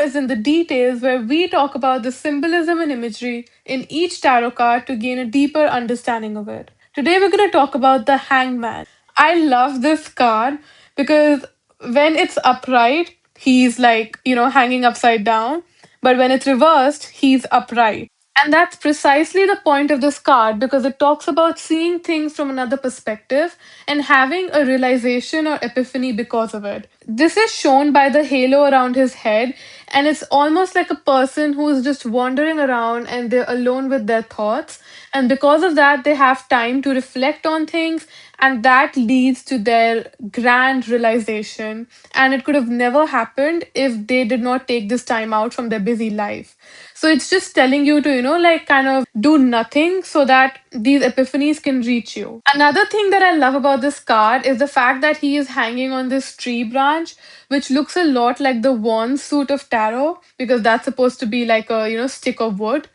is in the details, where we talk about the symbolism and imagery in each tarot card to gain a deeper understanding of it. Today, we're going to talk about the Hangman. I love this card because when it's upright, he's like, hanging upside down. But when it's reversed, he's upright. And that's precisely the point of this card because it talks about seeing things from another perspective and having a realization or epiphany because of it. This is shown by the halo around his head, and it's almost like a person who is just wandering around and they're alone with their thoughts. And because of that, they have time to reflect on things, and that leads to their grand realization. And it could have never happened if they did not take this time out from their busy life. So it's just telling you to, like kind of do nothing so that these epiphanies can reach you. Another thing that I love about this card is the fact that he is hanging on this tree branch, which looks a lot like the wand suit of tarot, because that's supposed to be like a, stick of wood.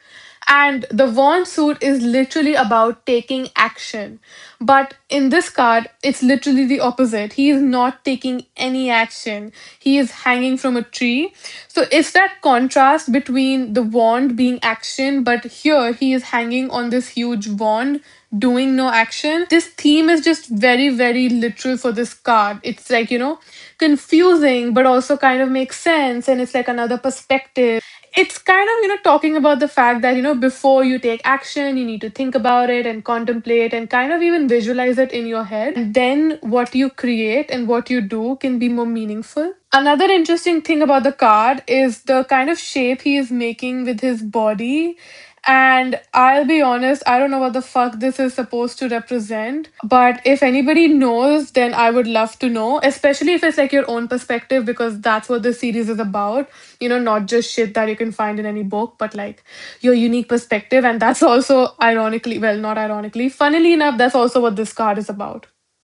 And the wand suit is literally about taking action. But in this card, it's literally the opposite. He is not taking any action. He is hanging from a tree. So it's that contrast between the wand being action, but here he is hanging on this huge wand doing no action. This theme is just very, very literal for this card. It's like, confusing, but also kind of makes sense. And it's like another perspective. It's kind of, talking about the fact that, before you take action, you need to think about it and contemplate and kind of even visualize it in your head. And then what you create and what you do can be more meaningful. Another interesting thing about the card is the kind of shape he is making with his body. And I'll be honest, I don't know what the fuck this is supposed to represent. But if anybody knows, then I would love to know, especially if it's like your own perspective, because that's what this series is about. Not just shit that you can find in any book, but like your unique perspective. And that's also ironically, well, not ironically, funnily enough, that's also what this card is about.